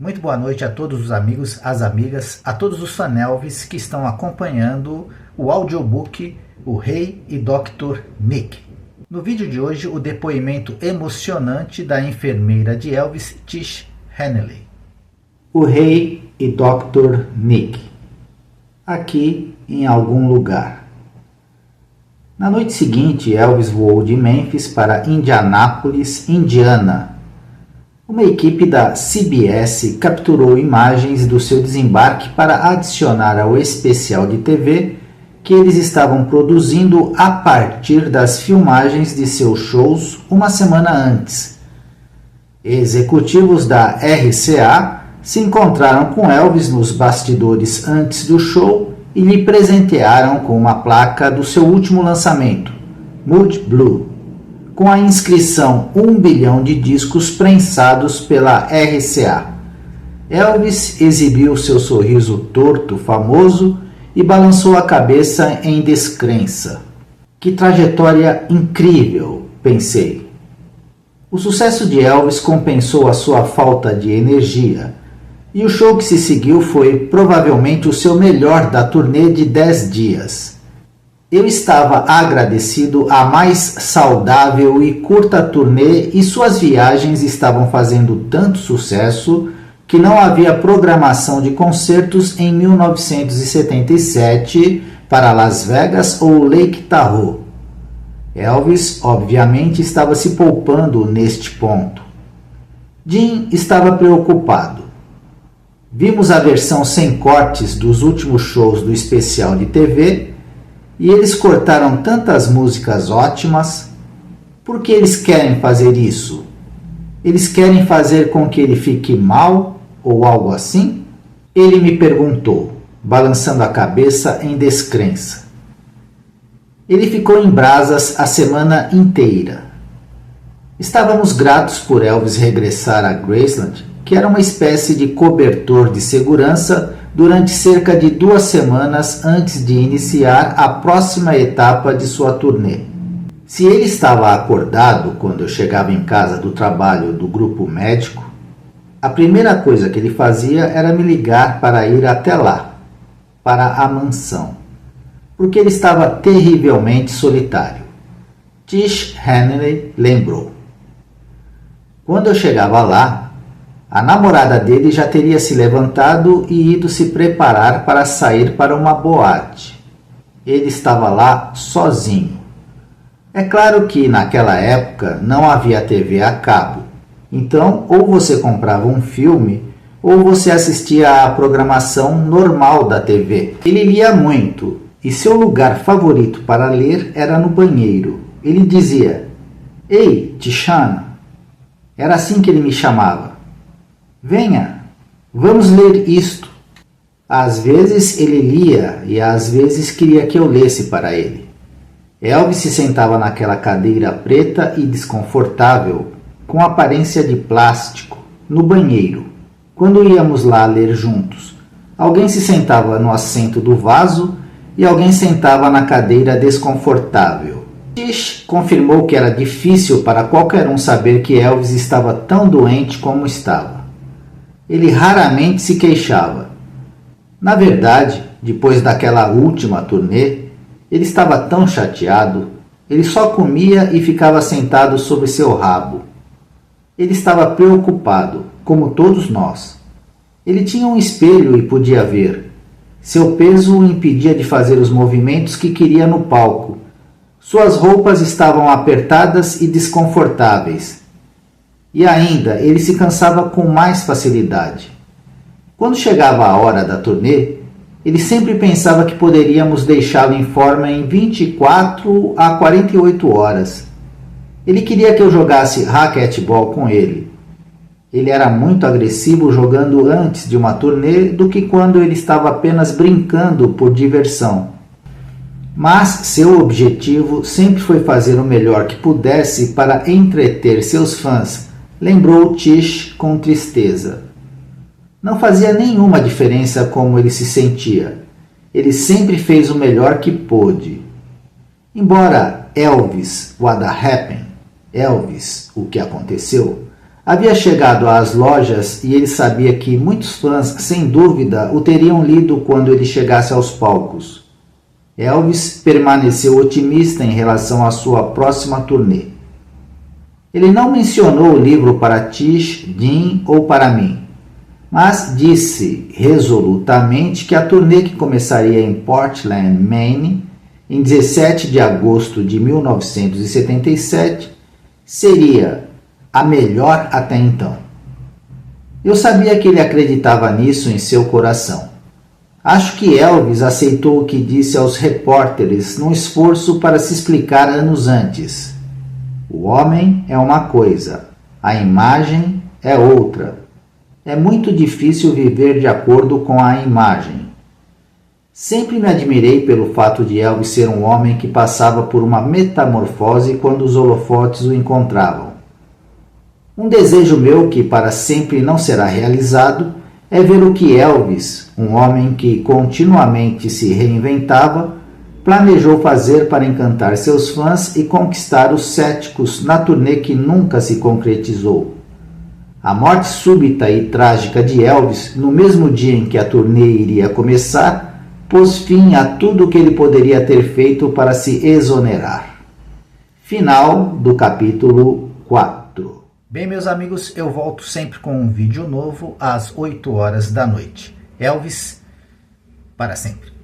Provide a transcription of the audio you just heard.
Muito boa noite a todos os amigos, as amigas, a todos os fanelves que estão acompanhando o audiobook O Rei e Dr. Nick. No vídeo de hoje, o depoimento emocionante da enfermeira de Elvis, Tish Hennelly. O Rei e Dr. Nick. Aqui em algum lugar. Na noite seguinte, Elvis voou de Memphis para Indianápolis, Indiana. Uma equipe da CBS capturou imagens do seu desembarque para adicionar ao especial de TV que eles estavam produzindo a partir das filmagens de seus shows uma semana antes. Executivos da RCA se encontraram com Elvis nos bastidores antes do show e lhe presentearam com uma placa do seu último lançamento, Mood Blue, com a inscrição 1 bilhão de discos prensados pela RCA. Elvis exibiu seu sorriso torto famoso e balançou a cabeça em descrença. Que trajetória incrível, pensei. O sucesso de Elvis compensou a sua falta de energia, e o show que se seguiu foi provavelmente o seu melhor da turnê de 10 dias. Eu estava agradecido à mais saudável e curta turnê e suas viagens estavam fazendo tanto sucesso que não havia programação de concertos em 1977 para Las Vegas ou Lake Tahoe. Elvis, obviamente, estava se poupando neste ponto. Jim estava preocupado. Vimos a versão sem cortes dos últimos shows do especial de TV e eles cortaram tantas músicas ótimas. Por que eles querem fazer isso? Eles querem fazer com que ele fique mal ou algo assim? Ele me perguntou, balançando a cabeça em descrença. Ele ficou em brasas a semana inteira. Estávamos gratos por Elvis regressar a Graceland, que era uma espécie de cobertor de segurança durante cerca de 2 semanas antes de iniciar a próxima etapa de sua turnê. Se ele estava acordado quando eu chegava em casa do trabalho do grupo médico, a primeira coisa que ele fazia era me ligar para ir até lá, para a mansão, porque ele estava terrivelmente solitário. Tish Hennelly lembrou. Quando eu chegava lá, a namorada dele já teria se levantado e ido se preparar para sair para uma boate. Ele estava lá sozinho. É claro que naquela época não havia TV a cabo. Então, ou você comprava um filme, ou você assistia à programação normal da TV. Ele lia muito, e seu lugar favorito para ler era no banheiro. Ele dizia, "Ei, Tishana." Era assim que ele me chamava. "Venha, vamos ler isto." Às vezes ele lia e às vezes queria que eu lesse para ele. Elvis se sentava naquela cadeira preta e desconfortável, com aparência de plástico, no banheiro. Quando íamos lá ler juntos, alguém se sentava no assento do vaso e alguém sentava na cadeira desconfortável. Tish confirmou que era difícil para qualquer um saber que Elvis estava tão doente como estava. Ele raramente se queixava. Na verdade, depois daquela última turnê, ele estava tão chateado, ele só comia e ficava sentado sobre seu rabo. Ele estava preocupado, como todos nós. Ele tinha um espelho e podia ver. Seu peso o impedia de fazer os movimentos que queria no palco. Suas roupas estavam apertadas e desconfortáveis. E ainda, ele se cansava com mais facilidade. Quando chegava a hora da turnê, ele sempre pensava que poderíamos deixá-lo em forma em 24 a 48 horas. Ele queria que eu jogasse raquetebol com ele. Ele era muito agressivo jogando antes de uma turnê do que quando ele estava apenas brincando por diversão. Mas seu objetivo sempre foi fazer o melhor que pudesse para entreter seus fãs, lembrou Tish com tristeza. Não fazia nenhuma diferença como ele se sentia. Ele sempre fez o melhor que pôde. Embora Elvis, what happened, Elvis, o que aconteceu, Havia chegado às lojas e ele sabia que muitos fãs, sem dúvida, o teriam lido quando ele chegasse aos palcos. Elvis permaneceu otimista em relação à sua próxima turnê. Ele não mencionou o livro para Tish, Dean ou para mim, mas disse resolutamente que a turnê que começaria em Portland, Maine, em 17 de agosto de 1977, seria a melhor até então. Eu sabia que ele acreditava nisso em seu coração. Acho que Elvis aceitou o que disse aos repórteres num esforço para se explicar anos antes. O homem é uma coisa, a imagem é outra. É muito difícil viver de acordo com a imagem. Sempre me admirei pelo fato de Elvis ser um homem que passava por uma metamorfose quando os holofotes o encontravam. Um desejo meu que para sempre não será realizado é ver o que Elvis, um homem que continuamente se reinventava, planejou fazer para encantar seus fãs e conquistar os céticos na turnê que nunca se concretizou. A morte súbita e trágica de Elvis, no mesmo dia em que a turnê iria começar, pôs fim a tudo o que ele poderia ter feito para se exonerar. Final do capítulo 4. Bem, meus amigos, eu volto sempre com um vídeo novo às 8 horas da noite. Elvis, para sempre.